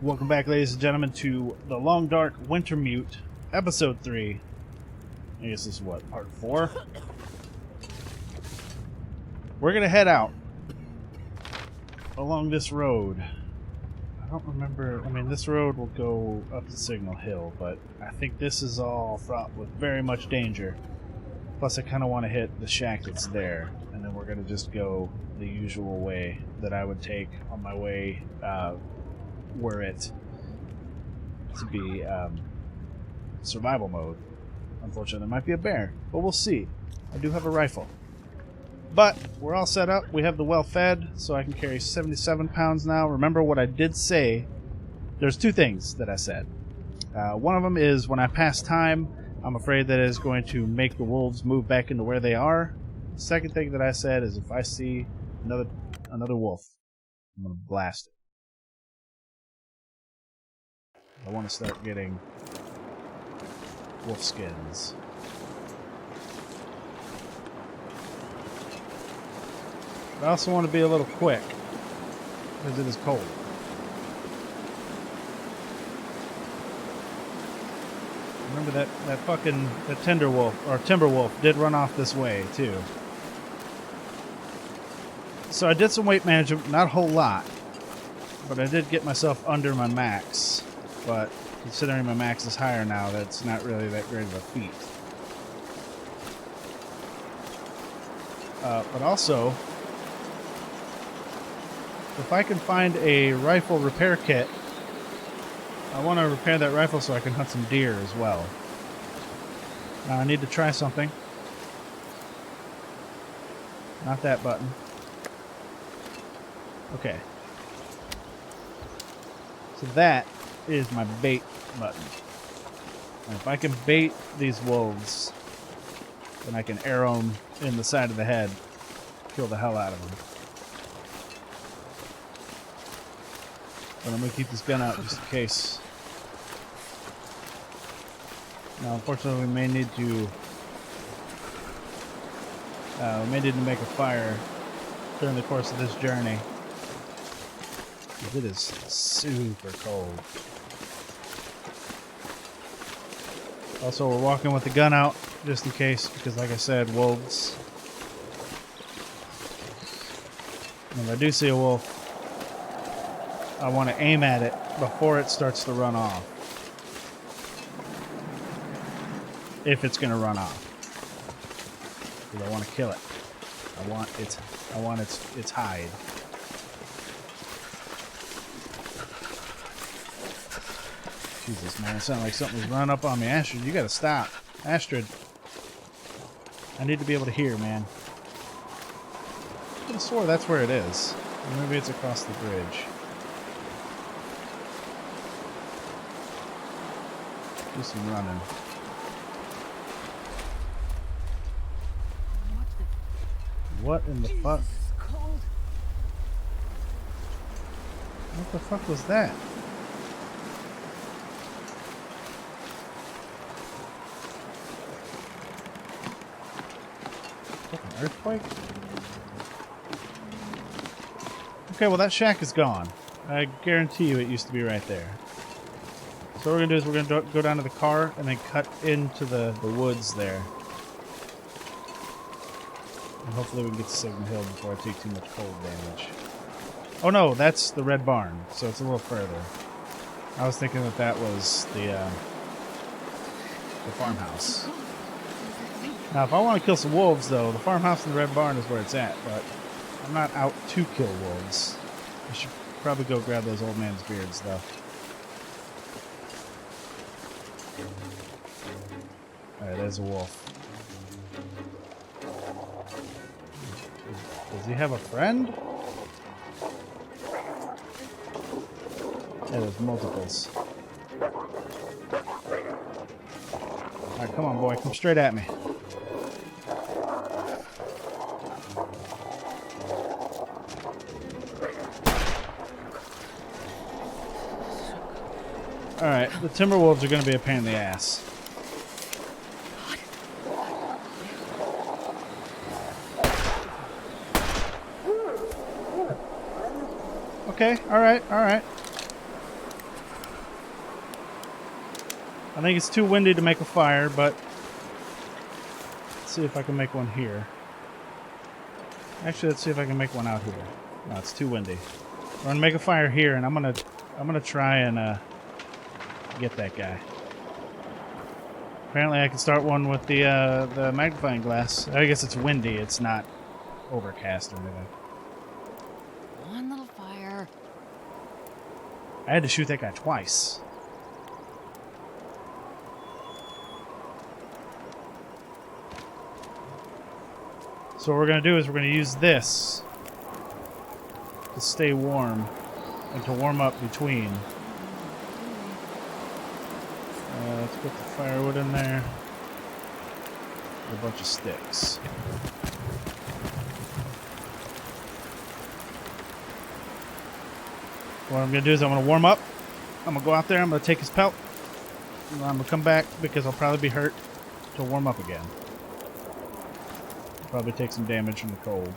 Welcome back, ladies and gentlemen, to the Long Dark Wintermute, Episode 3. I guess this is what, Part 4? We're gonna head out along this road. I don't remember, this road will go up to Signal Hill, but I think this is all fraught with very much danger. Plus, I kind of want to hit the shack that's there, and then we're gonna just go the usual way that I would take on my way, were it to be survival mode. Unfortunately, there might be a bear, but we'll see. I do have a rifle. But we're all set up. We have the well fed, so I can carry 77 pounds now. Remember what I did say. There's two things that I said. One of them is when I pass time, I'm afraid that it is going to make the wolves move back into where they are. The second thing that I said is if I see another wolf, I'm going to blast it. I want to start getting wolf skins. But I also want to be a little quick because it is cold. Remember that timber wolf did run off this way too. So I did some weight management, not a whole lot, but I did get myself under my max. But considering my max is higher now, that's not really that great of a feat. But also, if I can find a rifle repair kit, I want to repair that rifle so I can hunt some deer as well. Now I need to try something. Not that button. Okay. So that is my bait button. And if I can bait these wolves, then I can arrow them in the side of the head, kill the hell out of them. But I'm going to keep this gun out just in case. Now, unfortunately, we may need to make a fire during the course of this journey. It is super cold. Also, we're walking with the gun out just in case, because like I said, wolves. And if I do see a wolf, I want to aim at it before it starts to run off. If it's going to run off. Because I want to kill it. I want its hide. Jesus, man, it sounded like something was running up on me. Astrid, you gotta stop. Astrid. I need to be able to hear, man. I could have swore that's where it is. Or maybe it's across the bridge. Do some running. What in the fuck? What the fuck was that? Earthquake? Okay, well that shack is gone. I guarantee you it used to be right there. So what we're going to do is we're going to go down to the car and then cut into the woods there. And hopefully we can get to Signal Hill before I take too much cold damage. Oh no, that's the red barn, so it's a little further. I was thinking that was the farmhouse. Now, if I want to kill some wolves, though, the farmhouse and the red barn is where it's at, but I'm not out to kill wolves. I should probably go grab those old man's beards, though. Alright, there's a wolf. Does he have a friend? Yeah, there's multiples. Alright, come on, boy. Come straight at me. Alright, the timber wolves are going to be a pain in the ass. Okay, alright, alright. I think it's too windy to make a fire, but let's see if I can make one here. Actually, let's see if I can make one out here. No, it's too windy. We're gonna make a fire here, and I'm gonna try and get that guy. Apparently, I can start one with the magnifying glass. I guess it's windy. It's not overcast or anything. One little fire. I had to shoot that guy twice. So what we're going to do is we're going to use this to stay warm and to warm up between. Let's put the firewood in there. A bunch of sticks. What I'm going to do is I'm going to warm up. I'm going to go out there. I'm going to take his pelt. And I'm going to come back because I'll probably be hurt to warm up again. Probably take some damage from the cold.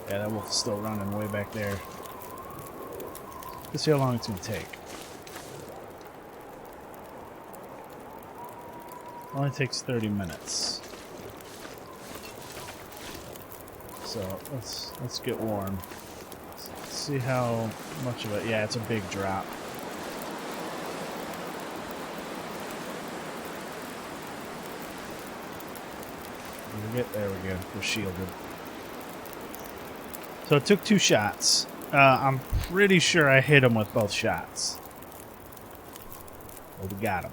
Yeah, that wolf is still running way back there. Let's see how long it's going to take. Only takes 30 minutes. So let's get warm. Let's see how much of it. Yeah, it's a big drop. There we go. We're shielded. So it took 2 shots. I'm pretty sure I hit him with both shots. Well, we got him.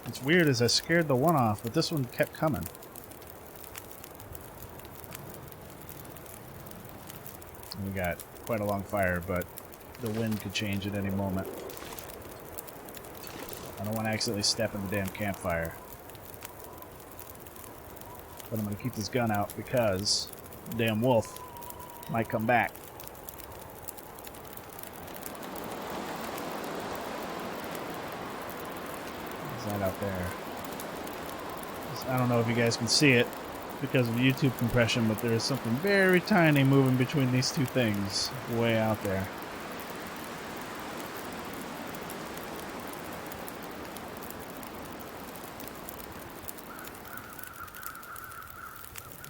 What's weird is I scared the one off, but this one kept coming. We got quite a long fire, but the wind could change at any moment. I don't want to accidentally step in the damn campfire. But I'm going to keep this gun out because the damn wolf might come back. What's that out there? I don't know if you guys can see it because of YouTube compression, but there is something very tiny moving between these two things way out there.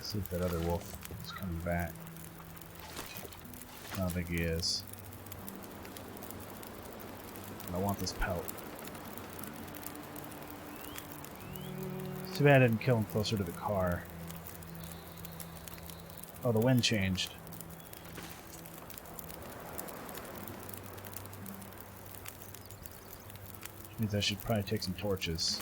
See if that other wolf is coming back. I don't think he is. I want this pelt. It's too bad I didn't kill him closer to the car. Oh, the wind changed. Which means I should probably take some torches.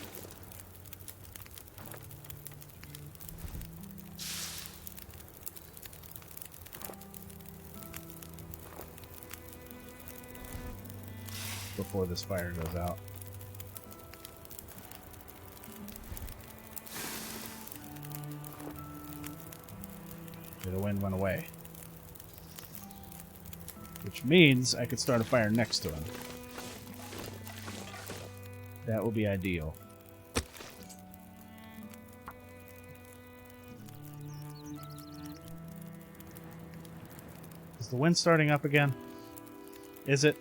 Before this fire goes out. The wind went away. Which means I could start a fire next to him. That would be ideal. Is the wind starting up again? Is it?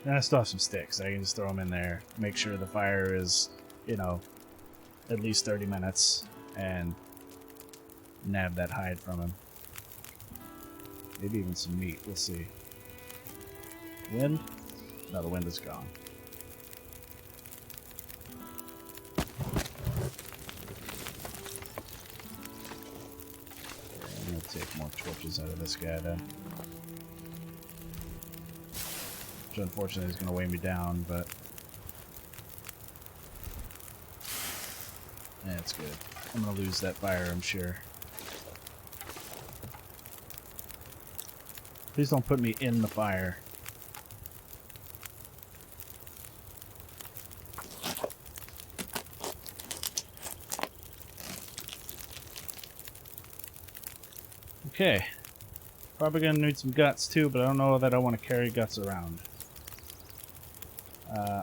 And I still have some sticks. I can just throw them in there. Make sure the fire is, you know, at least 30 minutes. And nab that hide from him. Maybe even some meat. We'll see. Wind? No, the wind is gone. I'm going to take more torches out of this guy then. Which unfortunately is going to weigh me down, but yeah, it's good. I'm going to lose that fire, I'm sure. Please don't put me in the fire. Okay. Probably going to need some guts too, but I don't know that I want to carry guts around.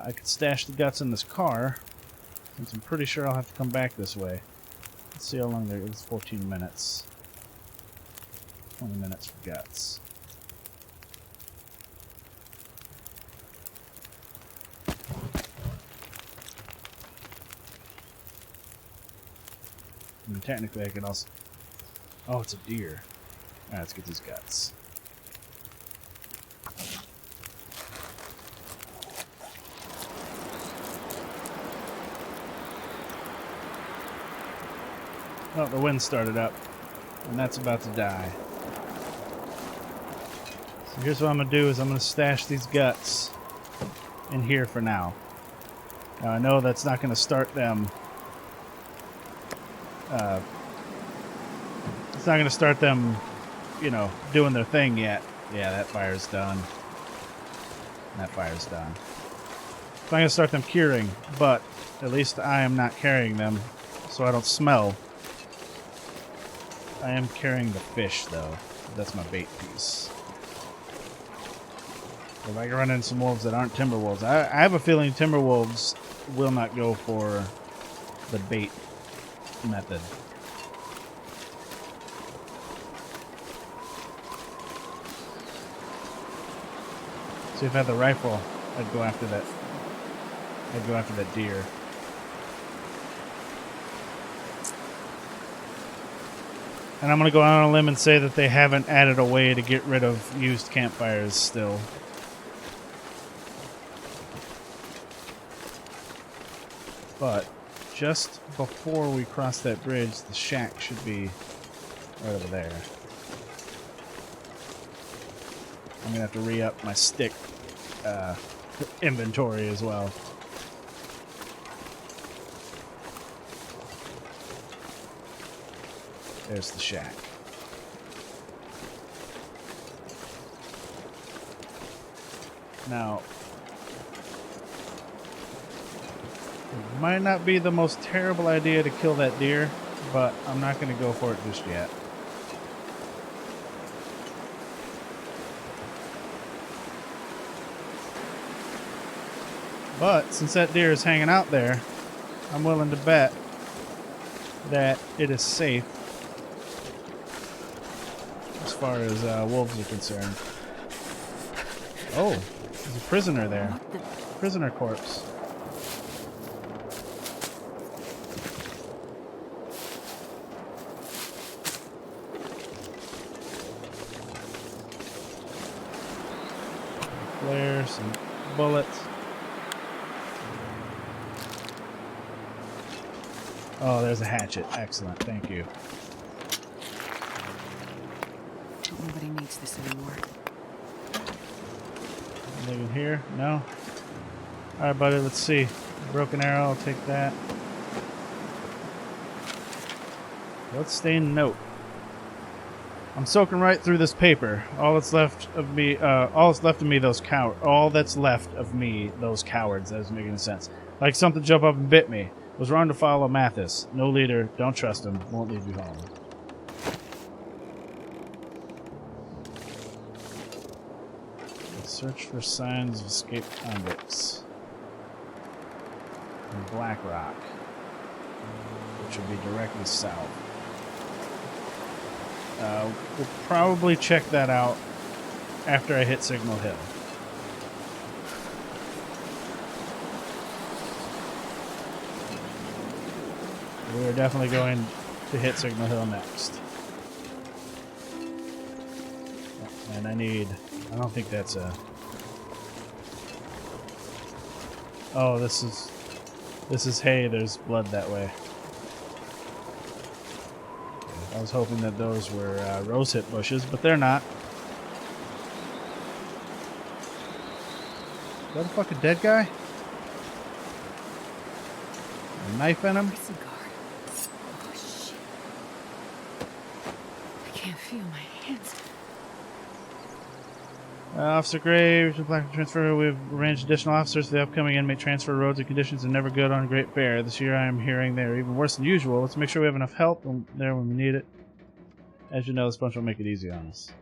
I could stash the guts in this car, since I'm pretty sure I'll have to come back this way. Let's see how long there is. 14 minutes. 20 minutes for guts. I mean, technically I can also... Oh, it's a deer. Alright, let's get these guts. Oh, the wind started up, and that's about to die. So here's what I'm going to do is I'm going to stash these guts in here for now. Now I know that's not going to start them... it's not going to start them, you know, doing their thing yet. Yeah, that fire's done. That fire's done. It's not going to start them curing, but at least I am not carrying them, so I don't smell. I am carrying the fish, though. That's my bait piece. If I can run into some wolves that aren't timber wolves, I have a feeling timber wolves will not go for the bait method. See, if I had the rifle, I'd go after that. I'd go after that deer. And I'm going to go out on a limb and say that they haven't added a way to get rid of used campfires still. But just before we cross that bridge, the shack should be right over there. I'm going to have to re-up my stick inventory as well. There's the shack. Now, it might not be the most terrible idea to kill that deer, but I'm not going to go for it just yet. But since that deer is hanging out there, I'm willing to bet that it is safe as far as wolves are concerned. Oh, there's a prisoner there. Prisoner corpse. Flare, some bullets. Oh, there's a hatchet. Excellent. Thank you. Nobody needs this anymore. Anything in here? No? Alright, buddy, let's see. Broken arrow, I'll take that. Bloodstained note. I'm soaking right through this paper. All that's left of me, all that's left of me, those cowards. All that's left of me, those cowards. That doesn't make any sense. Like something jumped up and bit me. Was wrong to follow Mathis. No leader. Don't trust him. Won't leave you home. Search for signs of escaped convicts. In Black Rock, which will be directly south. We'll probably check that out after I hit Signal Hill. We're definitely going to hit Signal Hill next. And I don't think that's a... Oh, this is hay. There's blood that way. I was hoping that those were rosehip bushes, but they're not. Is that a fucking dead guy? A knife in him? Oh, shit. I can't feel my hands. Officer Gray, Black Transfer. We've arranged additional officers for the upcoming inmate transfer. Roads and conditions are never good on Great Bear. This year I am hearing they're even worse than usual. Let's make sure we have enough help there when we need it. As you know, this bunch will make it easy on us.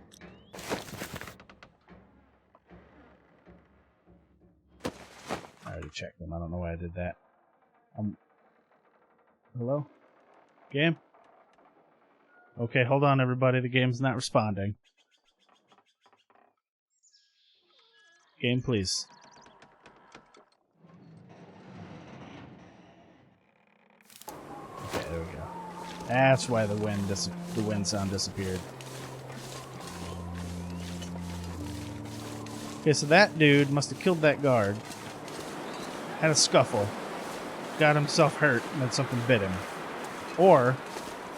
I already checked them. I don't know why I did that. Hello? Game? Okay, hold on, everybody. The game's not responding. Game, please. Okay, there we go. That's why the wind sound disappeared. Okay, so that dude must have killed that guard, had a scuffle, got himself hurt, and then something bit him. Or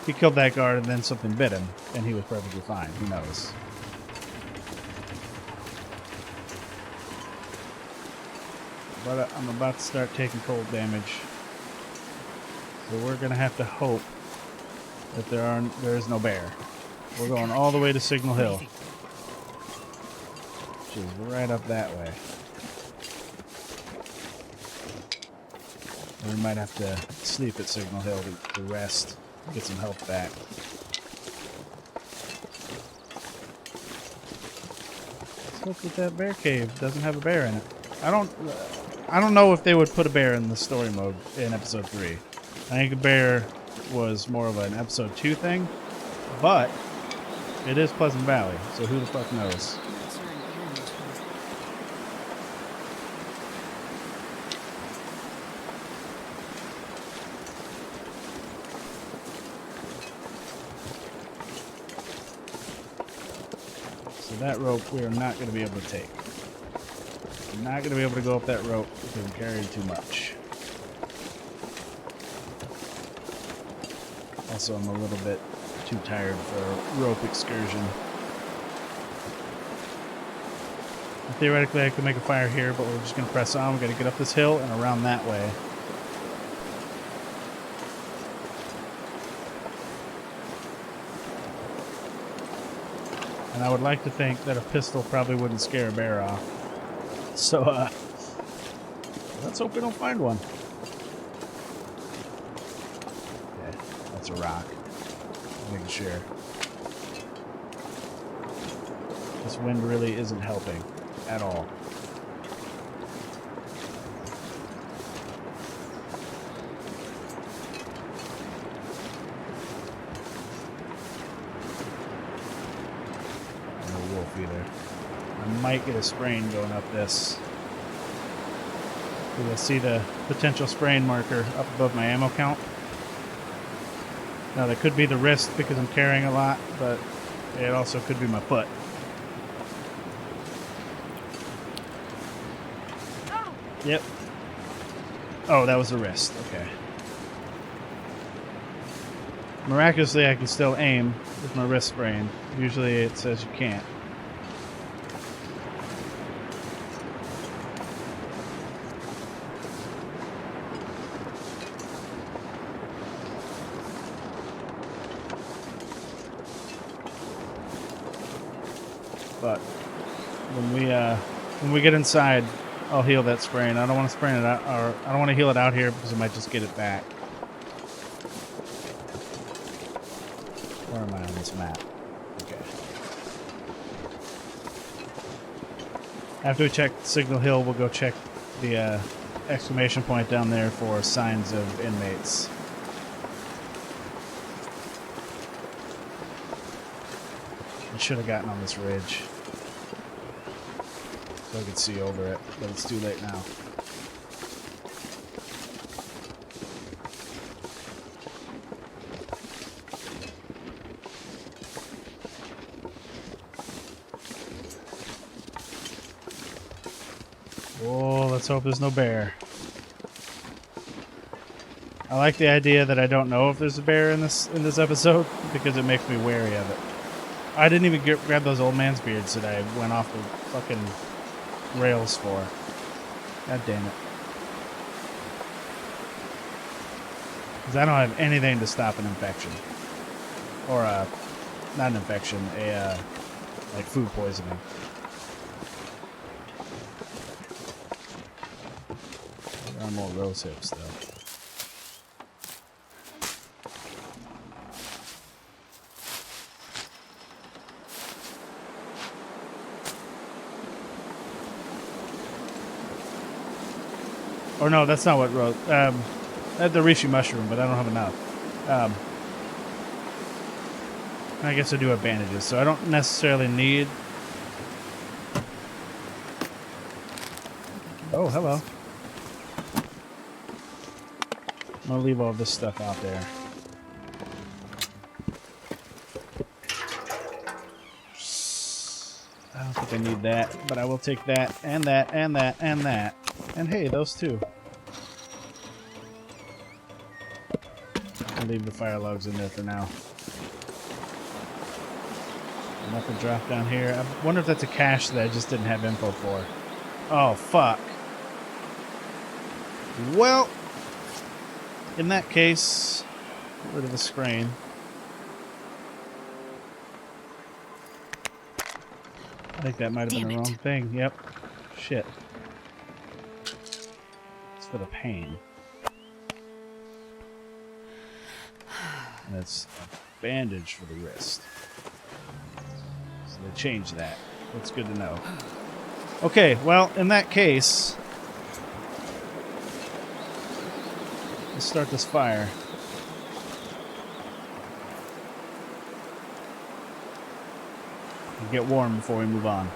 he killed that guard and then something bit him, and he was perfectly fine. Who knows? But I'm about to start taking cold damage. So we're going to have to hope that there is no bear. We're going all the way to Signal Hill, which is right up that way. We might have to sleep at Signal Hill to rest, get some health back. Let's hope that bear cave doesn't have a bear in it. I don't know if they would put a bear in the story mode in episode 3. I think a bear was more of an episode 2 thing, but it is Pleasant Valley, so who the fuck knows? So that rope we are not going to be able to take. We're not going to be able to go up that rope because I'm carrying too much. Also, I'm a little bit too tired for a rope excursion. Theoretically, I could make a fire here, but we're just going to press on. We're going to get up this hill and around that way. And I would like to think that a pistol probably wouldn't scare a bear off. So, let's hope we don't find one. Okay, that's a rock. Making sure. This wind really isn't helping at all. No wolf either. I might get a sprain going up this. You'll see the potential sprain marker up above my ammo count. Now that could be the wrist because I'm carrying a lot, but it also could be my foot. Yep. Oh, that was the wrist. Okay. Miraculously, I can still aim with my wrist sprained. Usually it says you can't. But when we get inside, I'll heal that sprain. I don't want to sprain it out, or I don't want to heal it out here because I might just get it back. Where am I on this map? Okay. After we check Signal Hill, we'll go check the exclamation point down there for signs of inmates. I should have gotten on this ridge so I could see over it, but it's too late now. Oh, let's hope there's no bear. I like the idea that I don't know if there's a bear in this episode because it makes me wary of it. I didn't even grab those old man's beards that I went off the fucking rails for. God damn it. Because I don't have anything to stop an infection. Or, not an infection, like food poisoning. There are more rose hips, though. Or no, that's not what rose. I had the reishi mushroom, but I don't have enough. I guess I do have bandages, so I don't necessarily need... Oh, hello. I'm gonna leave all this stuff out there. I don't think I need that, but I will take that, and that, and that, and that. And hey, those two. I'll leave the fire logs in there for now. Nothing dropped down here. I wonder if that's a cache that I just didn't have info for. Oh, fuck. Well, in that case, get rid of the screen. I think that might have been the wrong thing. Yep. Shit. It's for the pain. And it's a bandage for the wrist. So they changed that. That's good to know. Okay, well, in that case, let's start this fire. And get warm before we move on.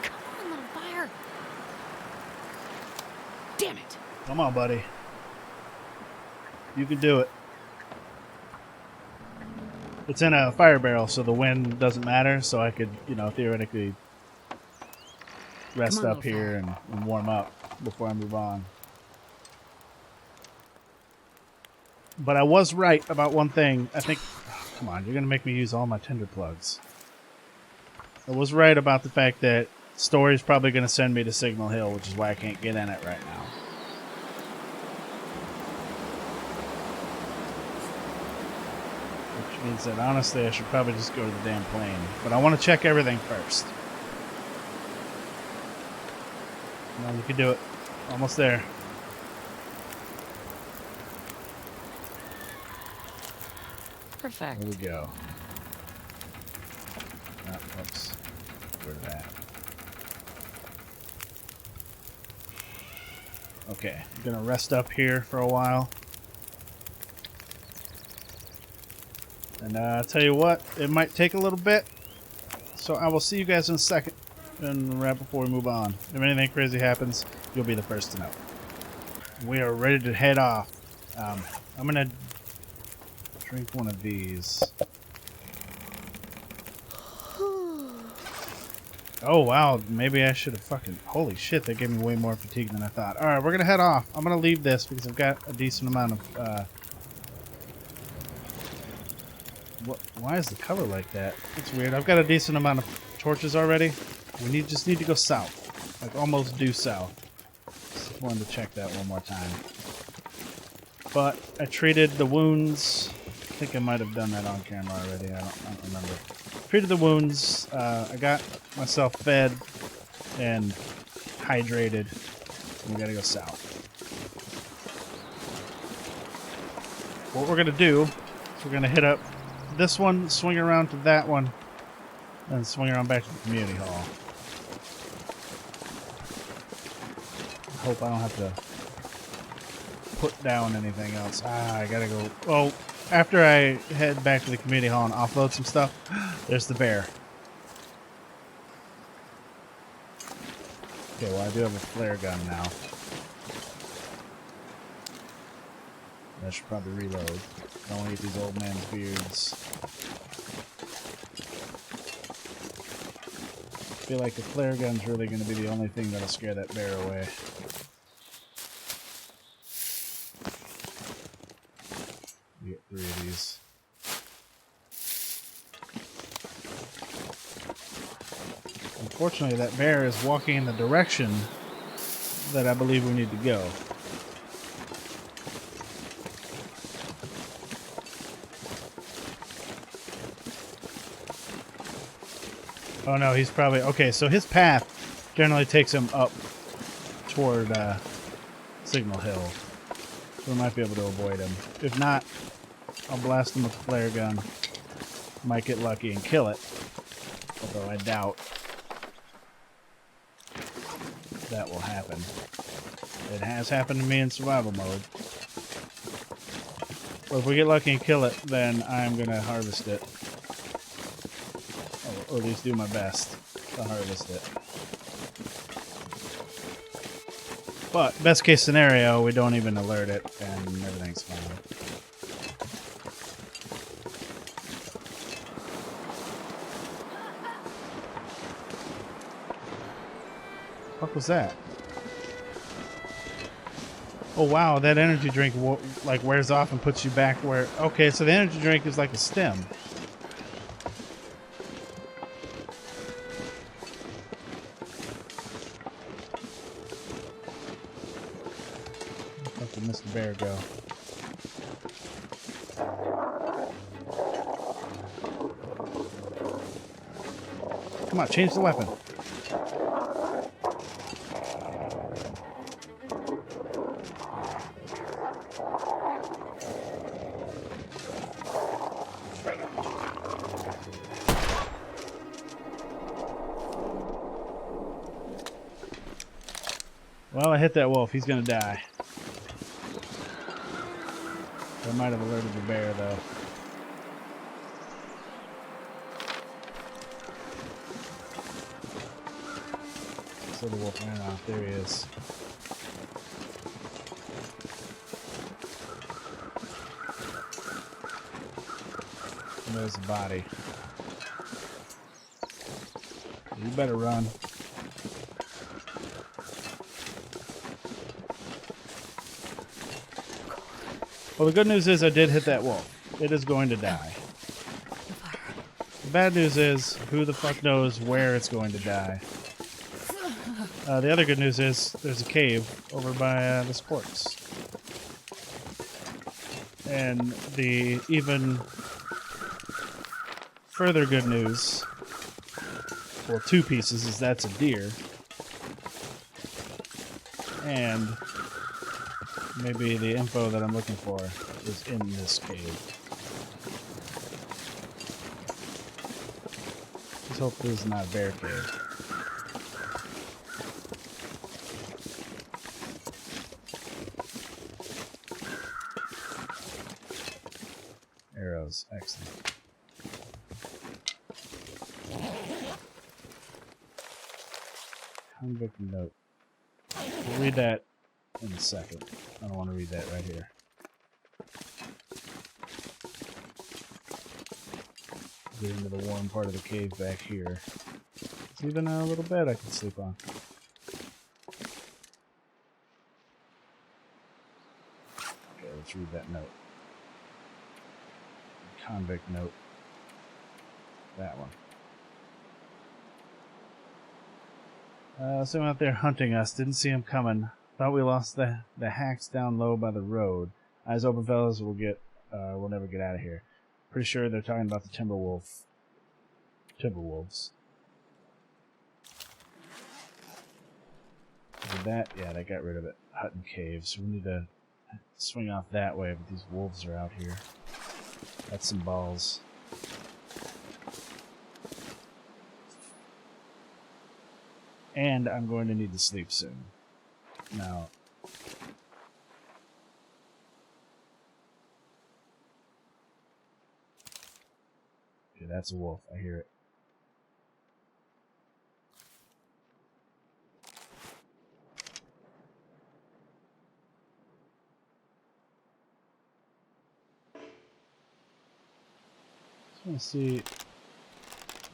Come on, little fire. Damn it. Come on, buddy. You can do it. It's in a fire barrel, so the wind doesn't matter, so I could, you know, theoretically rest up here and warm up before I move on. But I was right about one thing. I think... Oh, come on, you're going to make me use all my tinder plugs. I was right about the fact that Story's probably going to send me to Signal Hill, which is why I can't get in it right now. Which means that, honestly, I should probably just go to the damn plane. But I want to check everything first. Come on, you can do it. Almost there. Perfect. There we go. Oh, whoops. Get rid of that. Okay, I'm gonna rest up here for a while. And I'll tell you what, it might take a little bit. So I will see you guys in a second. And right before we move on. If anything crazy happens, you'll be the first to know. We are ready to head off. I'm gonna drink one of these. Oh wow, maybe I should have fucking... Holy shit, that gave me way more fatigue than I thought. Alright, we're gonna head off. I'm gonna leave this because I've got a decent amount of... Why is the color like that? It's weird. I've got a decent amount of torches already. We just need to go south. Like almost due south. Just wanted to check that one more time. But I treated the wounds... I think I might have done that on camera already. I don't remember. Treated the wounds. I got myself fed and hydrated. We gotta go south. What we're gonna do is we're gonna hit up this one, swing around to that one, and swing around back to the community hall. I hope I don't have to put down anything else. I gotta go. Oh. After I head back to the community hall and offload some stuff, there's the bear. Okay, well I do have a flare gun now. I should probably reload. I don't want to eat these old man's beards. I feel like the flare gun's really going to be the only thing that'll scare that bear away. Get 3 of these. Unfortunately, that bear is walking in the direction that I believe we need to go. Oh no, he's probably... Okay, so his path generally takes him up toward Signal Hill. So we might be able to avoid him. If not, I'll blast him with the flare gun. Might get lucky and kill it. Although I doubt that will happen. It has happened to me in survival mode. But if we get lucky and kill it, then I'm going to harvest it. Or at least do my best to harvest it. But, best case scenario, we don't even alert it and everything's fine. What was that? Oh wow, that energy drink like wears off and puts you back where... Okay, so the energy drink is like a stem. Where did Mr. Bear go? Come on, change the weapon. Well, I hit that wolf. He's gonna die. I might have alerted the bear, though. So the wolf ran off. There he is. And there's the body. You better run. Well, the good news is I did hit that wolf. It is going to die. The bad news is, who the fuck knows where it's going to die. The other good news is, there's a cave over by this corpse. And the even further good news, well, two pieces, is that's a deer. And maybe the info that I'm looking for is in this cave. Let's hope this is not a bear cave. Arrows, excellent. Convict note. We'll read that in a second. I don't want to read that right here. Get into the warm part of the cave back here. There's even a little bed I can sleep on. Okay, let's read that note. Convict note. That one. Someone out there hunting us. Didn't see him coming. Thought we lost the hacks down low by the road. Eyes open, fellas. We'll never get out of here. Pretty sure they're talking about the Timberwolves. Did that? Yeah, they got rid of it. Hut and cave. So we need to swing off that way, but these wolves are out here. That's some balls. And I'm going to need to sleep soon. Now, okay, that's a wolf. I hear it. Just want to see.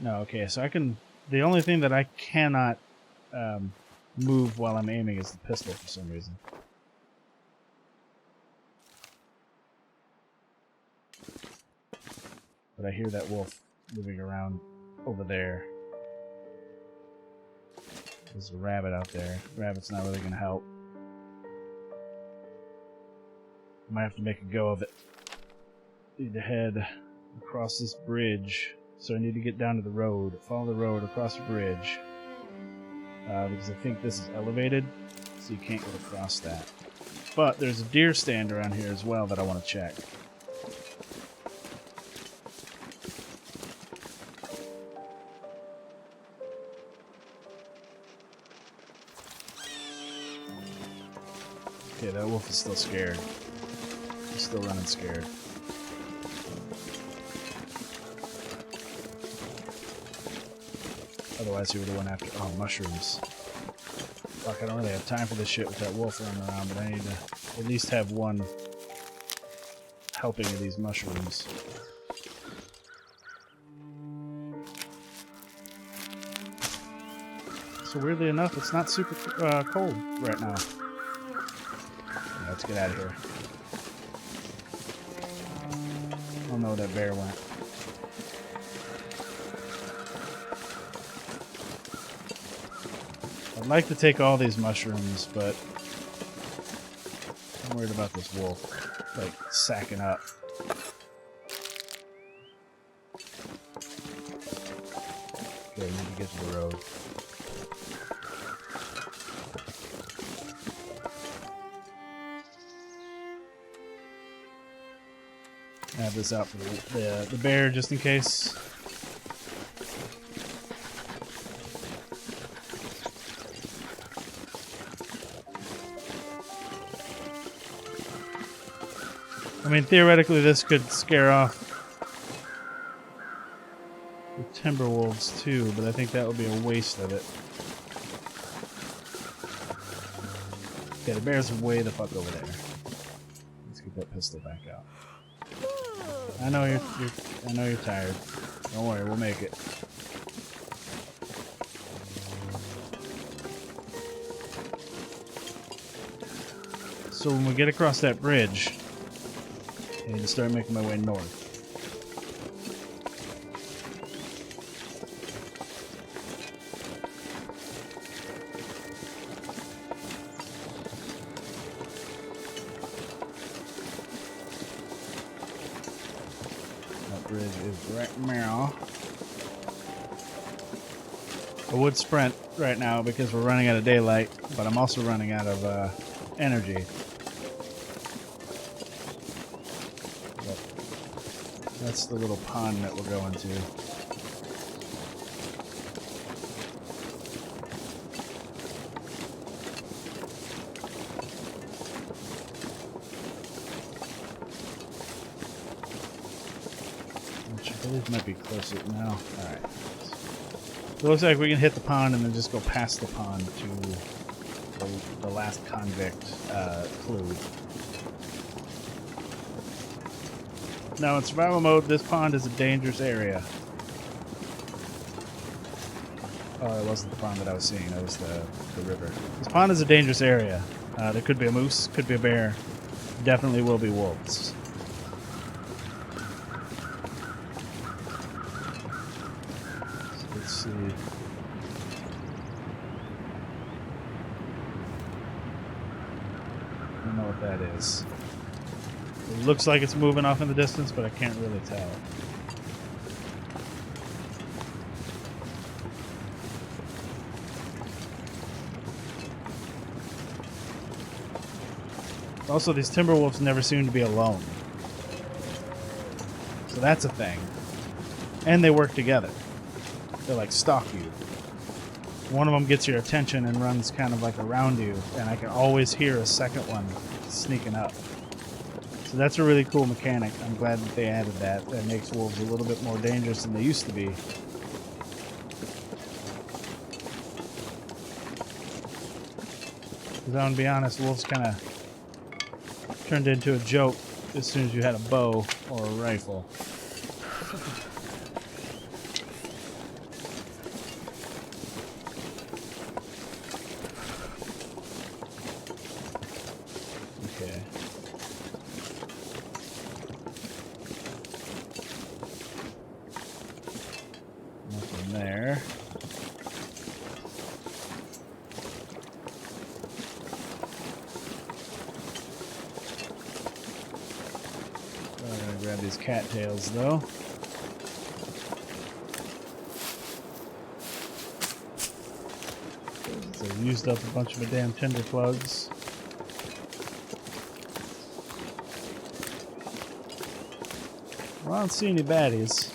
No, okay, so I can. The only thing that I cannot move while I'm aiming is the pistol for some reason. But I hear that wolf moving around over there. There's a rabbit out there. Rabbit's not really going to help. Might have to make a go of it. Need to head across this bridge. So I need to get down to the road. Follow the road across the bridge. Because I think this is elevated, so you can't get across that. But there's a deer stand around here as well that I want to check. Okay, that wolf is still scared. He's still running scared. Otherwise he would have went after... Oh, mushrooms. Fuck, I don't really have time for this shit with that wolf running around, but I need to at least have one helping of these mushrooms. So weirdly enough, it's not super cold right now. Yeah, let's get out of here. I don't know where that bear went. I'd like to take all these mushrooms, but I'm worried about this wolf, like, sacking up. Okay, we need to get to the road. I have this out for the bear just in case. I mean, theoretically, this could scare off the timber wolves too, but I think that would be a waste of it. Okay, the bear's way the fuck over there. Let's get that pistol back out. I know you're tired. Don't worry, we'll make it. So when we get across that bridge, I need to start making my way north. That bridge is right now. I would sprint right now because we're running out of daylight, but I'm also running out of energy. That's the little pond that we're going to. Which I believe might be closer now. Alright. It looks like we can hit the pond and then just go past the pond to the last convict clue. Now in survival mode, this pond is a dangerous area. Oh, it wasn't the pond that I was seeing, that was the river. This pond is a dangerous area. There could be a moose, could be a bear. Definitely will be wolves. So let's see. I don't know what that is. It looks like it's moving off in the distance, but I can't really tell. Also, these timber wolves never seem to be alone. So that's a thing. And they work together. They like stalk you. One of them gets your attention and runs kind of like around you, and I can always hear a second one sneaking up. So that's a really cool mechanic. I'm glad that they added that. That makes wolves a little bit more dangerous than they used to be. Because I'm gonna be honest, wolves kind of turned into a joke as soon as you had a bow or a rifle. Okay. Nothing there. I'm gonna grab these cattails though. So I've used up a bunch of my damn tinder plugs. Well, I don't see any baddies.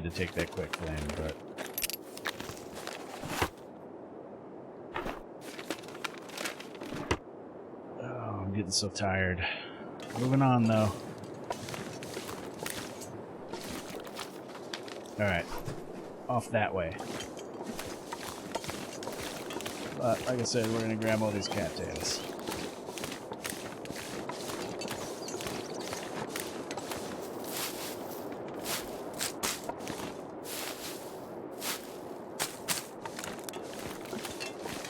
need to take that quick flame, but... Oh, I'm getting so tired. Moving on, though. Alright. Off that way. But, like I said, we're gonna grab all these cattails.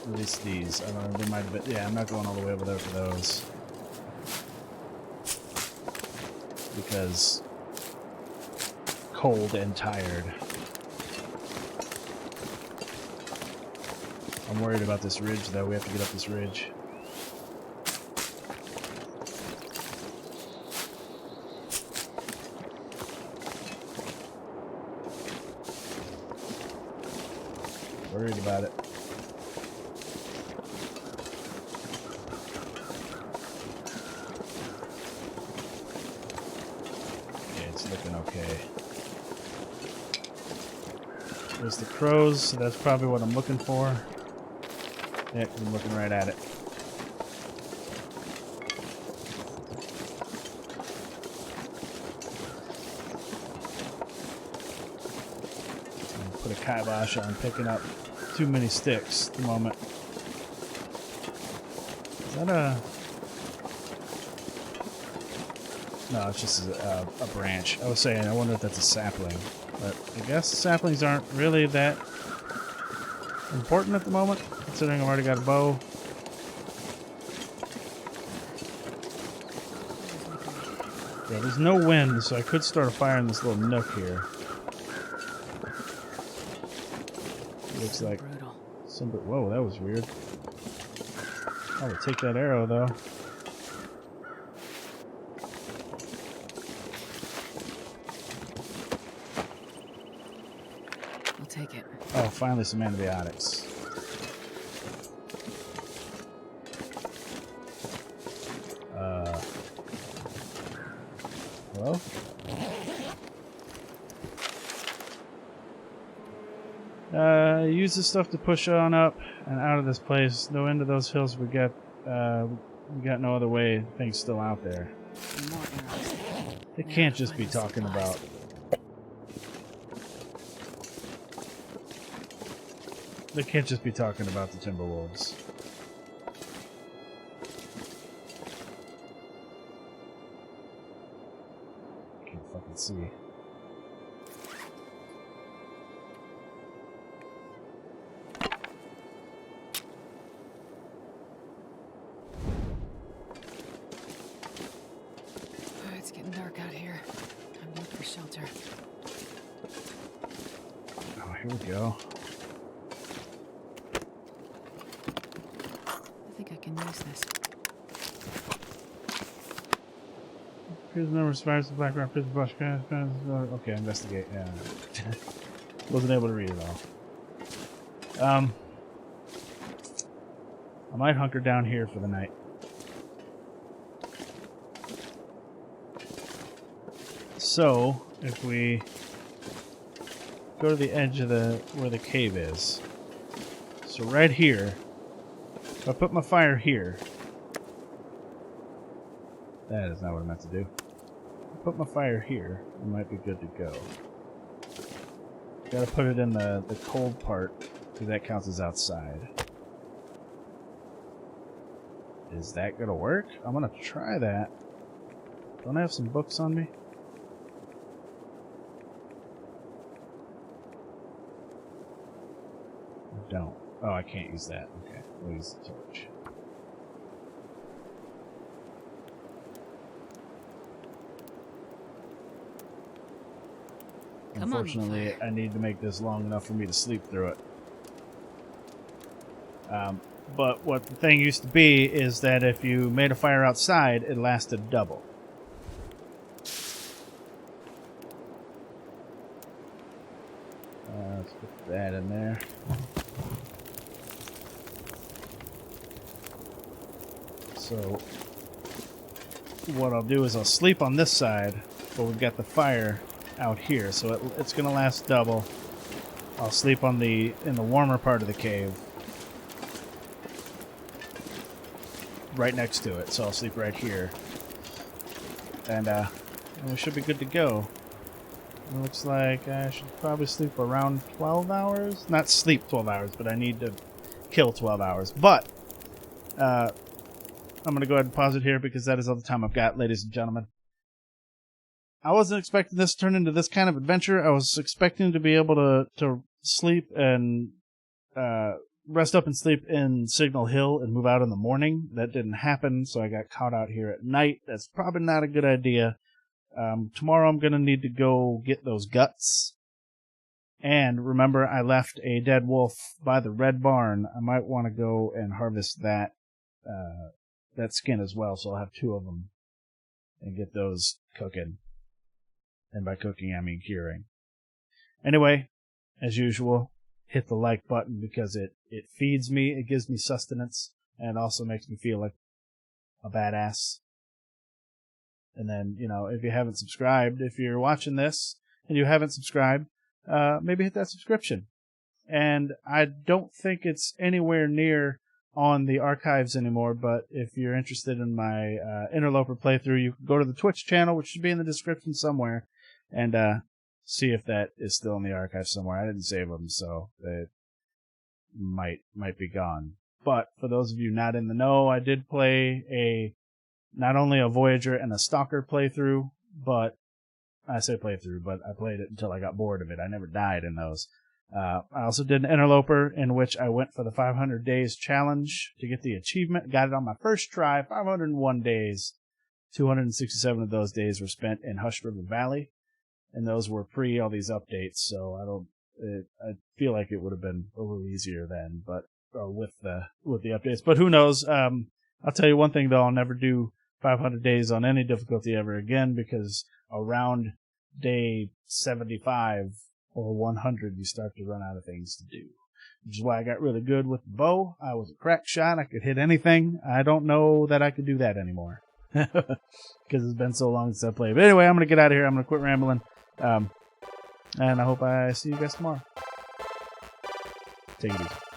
At least these. I don't know, they might have been... Yeah, I'm not going all the way over there for those. Because... cold and tired. I'm worried about this ridge, though. We have to get up this ridge. Worried about it. Yeah, it's looking okay. There's the crows, so that's probably what I'm looking for. Yeah, I'm looking right at it. Put a kibosh on picking up too many sticks at the moment. Is that a... No, it's just a branch. I was saying, I wonder if that's a sapling. But I guess saplings aren't really that important at the moment, considering I've already got a bow. Yeah, there's no wind, so I could start a fire in this little nook here. Looks like somebody... Whoa, that was weird. I will take that arrow, though. Take it. Oh, finally some antibiotics. Hello? Use this stuff to push on up and out of this place. No end of those hills. We got no other way. Things still out there. They can't just be talking about... They can't just be talking about the Timberwolves. Can't fucking see. It's getting dark out here. Time to look for shelter. Oh, here we go. Can use this. Here's the number of survivors of Black Rock Prison Brush. Okay, investigate. Yeah. Wasn't able to read it all. I might hunker down here for the night. So, if we go to the edge of where the cave is. So right here. If I put my fire here, that is not what I meant to do. If I put my fire here, I might be good to go. Gotta put it in the cold part, because that counts as outside. Is that gonna work? I'm gonna try that. Don't I have some books on me? I don't. Oh, I can't use that. Okay, we'll use the torch. Unfortunately, I need to make this long enough for me to sleep through it. But what the thing used to be is that if you made a fire outside, it lasted double. Let's put that in there. So what I'll do is I'll sleep on this side, but we've got the fire out here, so it's gonna last double. I'll sleep in the warmer part of the cave, right next to it. So I'll sleep right here, and we should be good to go. It looks like I should probably sleep around 12 hours. Not sleep 12 hours, but I need to kill 12 hours. But I'm going to go ahead and pause it here because that is all the time I've got, ladies and gentlemen. I wasn't expecting this to turn into this kind of adventure. I was expecting to be able to sleep and rest up and sleep in Signal Hill and move out in the morning. That didn't happen, so I got caught out here at night. That's probably not a good idea. Tomorrow I'm going to need to go get those guts. And remember, I left a dead wolf by the red barn. I might want to go and harvest that skin as well, so I'll have 2 of them and get those cooking. And by cooking, I mean curing. Anyway, as usual, hit the like button because it feeds me, it gives me sustenance, and it also makes me feel like a badass. And then, if you haven't subscribed, if you're watching this and you haven't subscribed, maybe hit that subscription. And I don't think it's anywhere near on the archives anymore, but if you're interested in my Interloper playthrough, you can go to the Twitch channel, which should be in the description somewhere, and see if that is still in the archive somewhere. I didn't save them, so it might be gone. But for those of you not in the know, I did play not only a Voyager and a Stalker playthrough, but I say playthrough, but I played it until I got bored of it. I never died in those. I also did an Interloper in which I went for the 500 days challenge to get the achievement. Got it on my first try, 501 days. 267 of those days were spent in Hush River Valley, and those were pre all these updates, so I feel like it would have been a little easier then, but with the updates. But who knows? I'll tell you one thing though, I'll never do 500 days on any difficulty ever again, because around day 75 or 100 you start to run out of things to do, which is why I got really good with the bow. I was a crack shot. I could hit anything. I don't know that I could do that anymore because it's been so long since I played. But anyway, I'm going to get out of here. I'm going to quit rambling, and I hope I see you guys tomorrow. Take it easy.